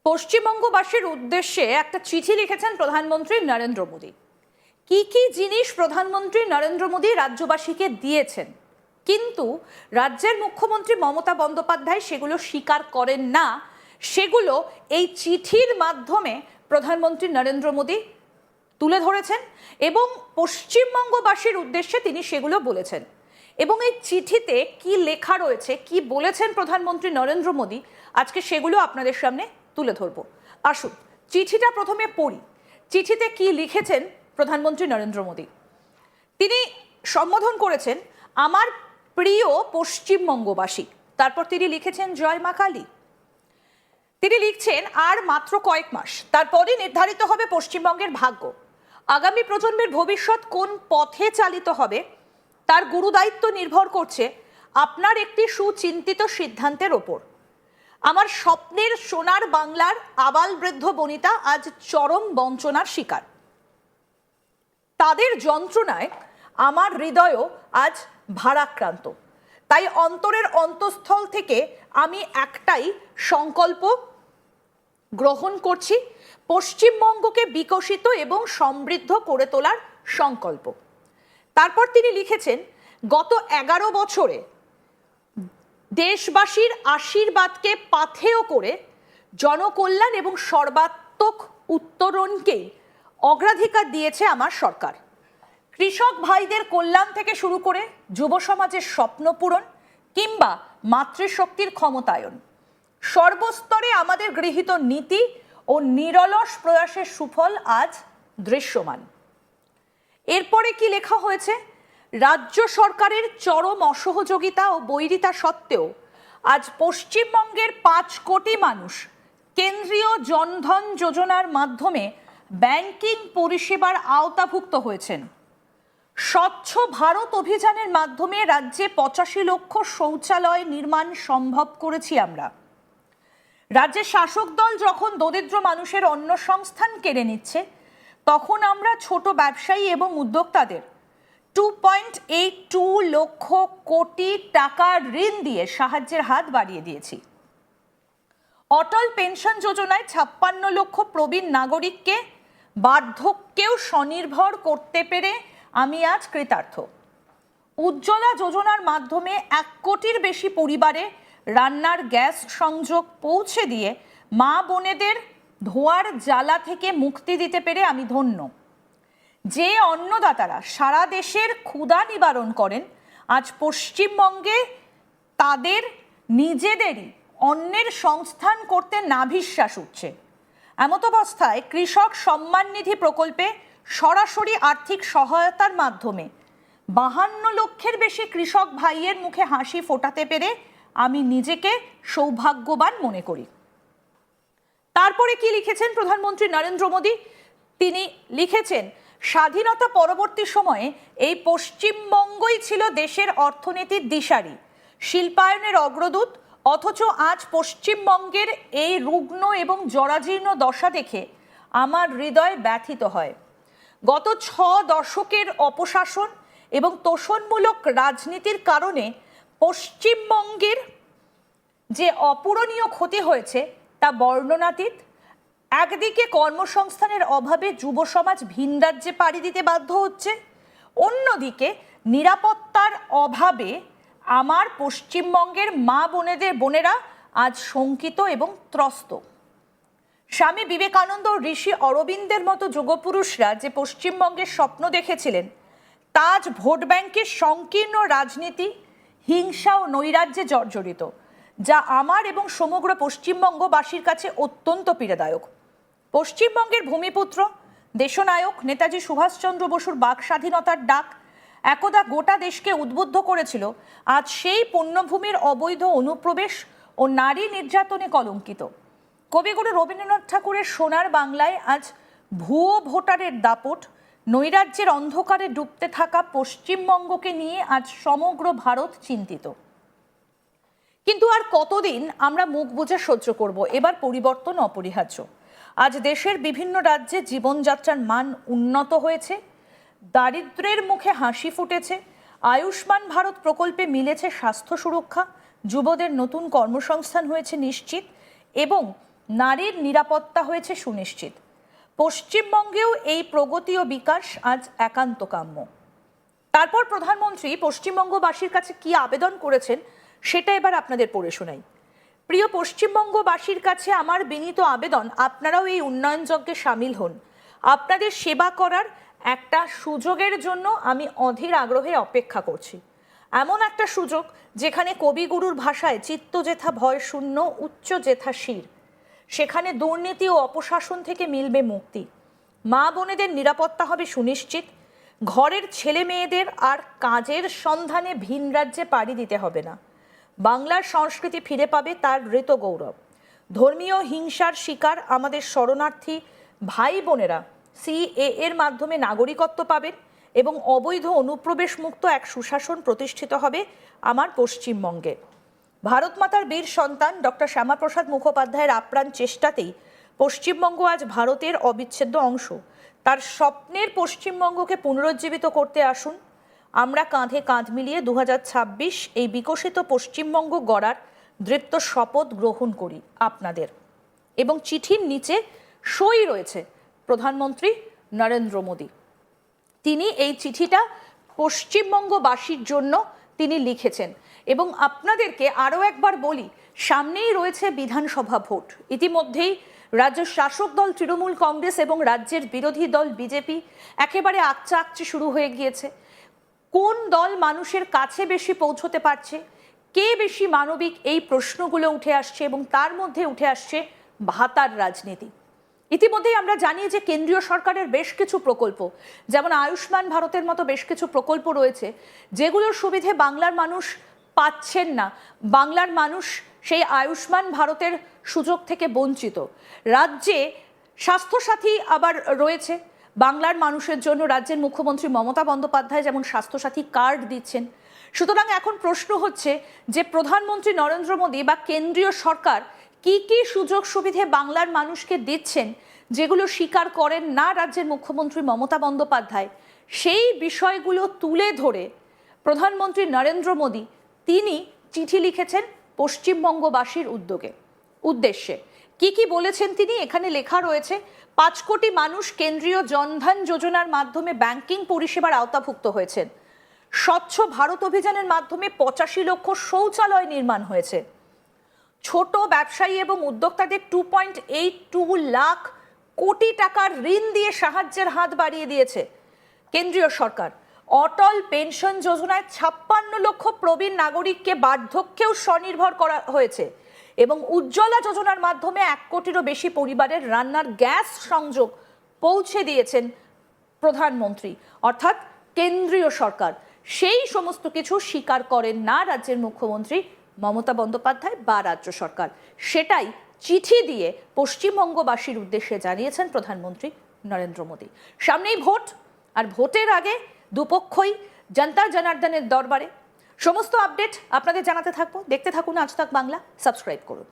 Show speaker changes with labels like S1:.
S1: পশ্চিমবঙ্গবাসীর উদ্দেশ্যে একটা চিঠি লিখেছেন প্রধানমন্ত্রী নরেন্দ্র মোদী। কি কি জিনিস প্রধানমন্ত্রী নরেন্দ্র মোদী রাজ্যবাসীকে দিয়েছেন, কিন্তু রাজ্যের মুখ্যমন্ত্রী মমতা বন্দ্যোপাধ্যায় সেগুলো স্বীকার করেন না। সেগুলো এই চিঠির মাধ্যমে প্রধানমন্ত্রী নরেন্দ্র মোদী তুলে ধরেছেন এবং পশ্চিমবঙ্গবাসীর উদ্দেশ্যে তিনি সেগুলো বলেছেন। এবং এই চিঠিতে কি লেখা রয়েছে, কি বলেছেন প্রধানমন্ত্রী নরেন্দ্র মোদী, আজকে সেগুলো আপনাদের সামনে তুলে ধরব। আসুন চিঠিটা প্রথমে পড়ি। চিঠিতে কি লিখেছেন প্রধানমন্ত্রী নরেন্দ্র মোদী? তিনি সম্বোধন করেছেন আমার প্রিয় পশ্চিমবঙ্গবাসী। তারপর তিনি লিখেছেন জয় মা কালী। তিনি লিখছেন আর মাত্র কয়েক মাস, তারপরই নির্ধারিত হবে পশ্চিমবঙ্গের ভাগ্য। আগামী প্রজন্মের ভবিষ্যৎ কোন পথে চালিত হবে তার গুরুদায়িত্ব নির্ভর করছে আপনার একটি সুচিন্তিত সিদ্ধান্তের ওপর। আমার স্বপ্নের সোনার বাংলার আবাল বৃদ্ধ বনিতা আজ চরম বঞ্চনার শিকার। তাদের যন্ত্রণায় আমার হৃদয়ও আজ ভারাক্রান্ত। তাই অন্তরের অন্তঃস্থল থেকে আমি একটাই সংকল্প গ্রহণ করছি, পশ্চিমবঙ্গকে বিকশিত এবং সমৃদ্ধ করে তোলার সংকল্প। তারপর তিনি লিখেছেন গত 11 বছরে দেশবাসীর আশীর্বাদকে পাথেয় করে জনকল্যাণ এবং সর্বাত্মক উত্তরণকেই অগ্রাধিকার দিয়েছে আমার সরকার। কৃষক ভাইদের কল্যাণ থেকে শুরু করে যুব সমাজের স্বপ্ন পূরণ কিংবা মাতৃশক্তির ক্ষমতায়ন, সর্বস্তরে আমাদের গৃহীত নীতি ও নিরলস প্রয়াসের সুফল আজ দৃশ্যমান। এরপরে কি লেখা হয়েছে? রাজ্য সরকারের চরম অসহযোগিতা ও বৈরিতা সত্ত্বেও আজ পশ্চিমবঙ্গের 5 কোটি মানুষ কেন্দ্রীয় জনধন যোজনার মাধ্যমে ব্যাংকিং পরিষেবার আওতাভুক্ত হয়েছেন। স্বচ্ছ ভারত অভিযানের মাধ্যমে রাজ্যে 85 লক্ষ শৌচালয় নির্মাণ সম্ভব করেছি আমরা। রাজ্যের শাসক দল যখন দরিদ্র মানুষের অন্নসংস্থান কেড়ে নিচ্ছে, তখন আমরা ছোট ব্যবসায়ী এবং উদ্যোক্তাদের 2.82 লক্ষ কোটি টাকার ঋণ দিয়ে সাহায্যের হাত বাড়িয়ে দিয়েছি। অটল পেনশন যোজনায় 56 লক্ষ প্রবীণ নাগরিককে বার্ধক্যেও স্বনির্ভর করতে পেরে আমি আজ কৃতার্থ। উজ্জ্বলা যোজনার মাধ্যমে 1 কোটির বেশি পরিবারে রান্নার গ্যাস সংযোগ পৌঁছে দিয়ে মা বোনেদের ধোঁয়ার জ্বালা থেকে মুক্তি দিতে পেরে আমি ধন্য। যে অন্নদাতারা সারা দেশের ক্ষুধা নিবারণ করেন, আজ পশ্চিমবঙ্গে তাদের নিজেদেরই অন্নের সংস্থান করতে নাভিশ্বাস উঠছে। এমতাবস্থায় কৃষক সম্মান নিধি প্রকল্পে সরাসরি আর্থিক সহায়তার মাধ্যমে 52 লক্ষের বেশি কৃষক ভাইয়ের মুখে হাসি ফোটাতে পেরে আমি নিজেকে সৌভাগ্যবান মনে করি। তারপরে কি লিখেছেন প্রধানমন্ত্রী নরেন্দ্র মোদী? তিনি লিখেছেন স্বাধীনতা পরবর্তী সময়ে এই পশ্চিমবঙ্গই ছিল দেশের অর্থনীতির দিশারি, শিল্পায়নের অগ্রদূত। অথচ আজ পশ্চিমবঙ্গের এই রুগ্ন এবং জরাজীর্ণ দশা দেখে আমার হৃদয় ব্যথিত হয়। গত 6 দশকের অপশাসন এবং তোষণমূলক রাজনীতির কারণে পশ্চিমবঙ্গের যে অপূরণীয় ক্ষতি হয়েছে তা বর্ণনাতীত। একদিকে কর্মসংস্থানের অভাবে যুব সমাজ ভিন রাজ্যে পাড়ি দিতে বাধ্য হচ্ছে, অন্যদিকে নিরাপত্তার অভাবে আমার পশ্চিমবঙ্গের মা বোনেরা আজ শঙ্কিত এবং ত্রস্ত। স্বামী বিবেকানন্দ, ঋষি অরবিন্দের মতো যুগপুরুষরা যে পশ্চিমবঙ্গের স্বপ্ন দেখেছিলেন, তা আজ ভোট ব্যাংকের সংকীর্ণ রাজনীতি, হিংসা ও নৈরাজ্যে জর্জরিত, যা আমার এবং সমগ্র পশ্চিমবঙ্গবাসীর কাছে অত্যন্ত পীড়াদায়ক। পশ্চিমবঙ্গের ভূমিপুত্র দেশনায়ক নেতাজি সুভাষচন্দ্র বসুর বাক স্বাধীনতার ডাক একদা গোটা দেশকে উদ্বুদ্ধ করেছিল, আজ সেই পুণ্যভূমির অবৈধ অনুপ্রবেশ ও নারী নির্যাতনে কলঙ্কিত। কবিগুরু রবীন্দ্রনাথ ঠাকুরের সোনার বাংলায় আজ ভুয়ো ভোটারের দাপট, নৈরাজ্যের অন্ধকারে ডুবতে থাকা পশ্চিমবঙ্গকে নিয়ে আজ সমগ্র ভারত চিন্তিত। কিন্তু আর কতদিন আমরা মুখ বুজে সহ্য করব? এবার পরিবর্তন অপরিহার্য। আজ দেশের বিভিন্ন রাজ্যে জীবনযাত্রার মান উন্নত হয়েছে, দারিদ্র্যের মুখে হাসি ফুটেছে, আয়ুষ্মান ভারত প্রকল্পে মিলেছে স্বাস্থ্য সুরক্ষা, যুবদের নতুন কর্মসংস্থান হয়েছে নিশ্চিত এবং নারীর নিরাপত্তা হয়েছে সুনিশ্চিত। পশ্চিমবঙ্গেও এই প্রগতি ও বিকাশ আজ একান্ত কাম্য। তারপর প্রধানমন্ত্রী পশ্চিমবঙ্গবাসীর কাছে কি আবেদন করেছেন সেটা এবার আপনাদের পড়ে শোনাই। প্রিয় পশ্চিমবঙ্গবাসীর কাছে আমার বিনীত আবেদন, আপনারাও এই উন্নয়ন যজ্ঞে সামিল হন। আপনাদের সেবা করার একটা সুযোগের জন্য আমি অধীর আগ্রহে অপেক্ষা করছি। এমন একটা সুযোগ যেখানে কবিগুরুর ভাষায় চিত্ত যেথা ভয় শূন্য উচ্চ যেথা শির, সেখানে দুর্নীতি ও অপশাসন থেকে মিলবে মুক্তি। মা বোনেদের নিরাপত্তা হবে সুনিশ্চিত। ঘরের ছেলে মেয়েদের আর কাজের সন্ধানে ভিন রাজ্যে পাড়ি দিতে হবে না। বাংলার সংস্কৃতি ফিরে পাবে তার ঋত গৌরব। ধর্মীয় হিংসার শিকার আমাদের শরণার্থী ভাই বোনেরা সিএএ এর মাধ্যমে নাগরিকত্ব পাবেন এবং অবৈধ অনুপ্রবেশ মুক্ত এক সুশাসন প্রতিষ্ঠিত হবে আমার পশ্চিমবঙ্গে। ভারত মাতার বীর সন্তান ডক্টর শ্যামাপ্রসাদ মুখোপাধ্যায়ের আপ্রাণ চেষ্টাতেই পশ্চিমবঙ্গ আজ ভারতের অবিচ্ছেদ্য অংশ। তার স্বপ্নের পশ্চিমবঙ্গকে পুনরুজ্জীবিত করতে আসুন। আমরা কাঁধে কাঁধ মিলিয়ে 2026 এই বিকশিত পশ্চিমবঙ্গ গড়ার দৃপ্ত শপথ গ্রহণ করি আপনাদের। এবং চিঠির নিচে সই রয়েছে প্রধানমন্ত্রী নরেন্দ্র মোদী। তিনি এই চিঠিটা পশ্চিমবঙ্গবাসীর জন্য তিনি লিখেছেন। এবং আপনাদেরকে আরও একবার বলি, সামনেই রয়েছে বিধানসভা ভোট। ইতিমধ্যেই রাজ্যের শাসক দল তৃণমূল কংগ্রেস এবং রাজ্যের বিরোধী দল বিজেপি একেবারে আকচি শুরু হয়ে গিয়েছে। কোন দল মানুষের কাছে বেশি পৌঁছতে পারছে, কে বেশি মানবিক, এই প্রশ্নগুলো উঠে আসছে এবং তার মধ্যে উঠে আসছে ভাতার রাজনীতি। ইতিমধ্যেই আমরা জানি যে কেন্দ্রীয় সরকারের বেশ কিছু প্রকল্প, যেমন আয়ুষ্মান ভারতের মতো বেশ কিছু প্রকল্প রয়েছে, যেগুলোর সুবিধে বাংলার মানুষ পাচ্ছেন না। বাংলার মানুষ সেই আয়ুষ্মান ভারতের সুযোগ থেকে বঞ্চিত। রাজ্যে স্বাস্থ্যসাথী আবার রয়েছে বাংলার মানুষের জন্য। রাজ্যের মুখ্যমন্ত্রী মমতা বন্দ্যোপাধ্যায় যেমন স্বাস্থ্যসাথী কার্ড দিচ্ছেন। সুতরাং এখন প্রশ্ন হচ্ছে যে প্রধানমন্ত্রী নরেন্দ্র মোদী বা কেন্দ্রীয় সরকার কি কি সুযোগ সুবিধে বাংলার মানুষকে দিচ্ছেন, যেগুলো স্বীকার করেন না রাজ্যের মুখ্যমন্ত্রী মমতা বন্দ্যোপাধ্যায়। সেই বিষয়গুলো তুলে ধরে প্রধানমন্ত্রী নরেন্দ্র মোদী তিনি চিঠি লিখেছেন পশ্চিমবঙ্গবাসীর উদ্দেশ্যে। কি কি বলেছেন তিনি, এখানে লেখা রয়েছে। 5 কোটি মানুষ কেন্দ্রীয় জনধন যোজনার মাধ্যমে ব্যাংকিং পরিষেবার আওতাভুক্ত হয়েছেন। স্বচ্ছ ভারত অভিযানের মাধ্যমে 85 লক্ষ শৌচালয় নির্মাণ হয়েছে। ছোট ব্যবসায়ী এবং উদ্যোক্তাদের 2.82 লাখ কোটি টাকার ঋণ দিয়ে সাহায্যের হাত বাড়িয়ে দিয়েছে কেন্দ্রীয় সরকার। অটল পেনশন যোজনায় 56 লক্ষ প্রবীণ নাগরিককে বার্ধক্যেও স্বনির্ভর করা হয়েছে এবং উজ্জ্বলা যোজনার মাধ্যমে 1 কোটিরও বেশি পরিবারের রান্নার গ্যাস সংযোগ পৌঁছে দিয়েছেন প্রধানমন্ত্রী অর্থাৎ কেন্দ্রীয় সরকার। সেই সমস্ত কিছু স্বীকার করেন না রাজ্যের মুখ্যমন্ত্রী মমতা বন্দ্যোপাধ্যায় বা রাজ্য সরকার। সেটাই চিঠি দিয়ে পশ্চিমবঙ্গবাসীর উদ্দেশ্যে জানিয়েছেন প্রধানমন্ত্রী নরেন্দ্র মোদী। সামনেই ভোট, আর ভোটের আগে দুপক্ষই জনতা জনার্দনের দরবারে। সমস্ত আপডেট আপনাদের জানাতে থাকবো। দেখতে থাকুন আজ তাক বাংলা, সাবস্ক্রাইব করুন।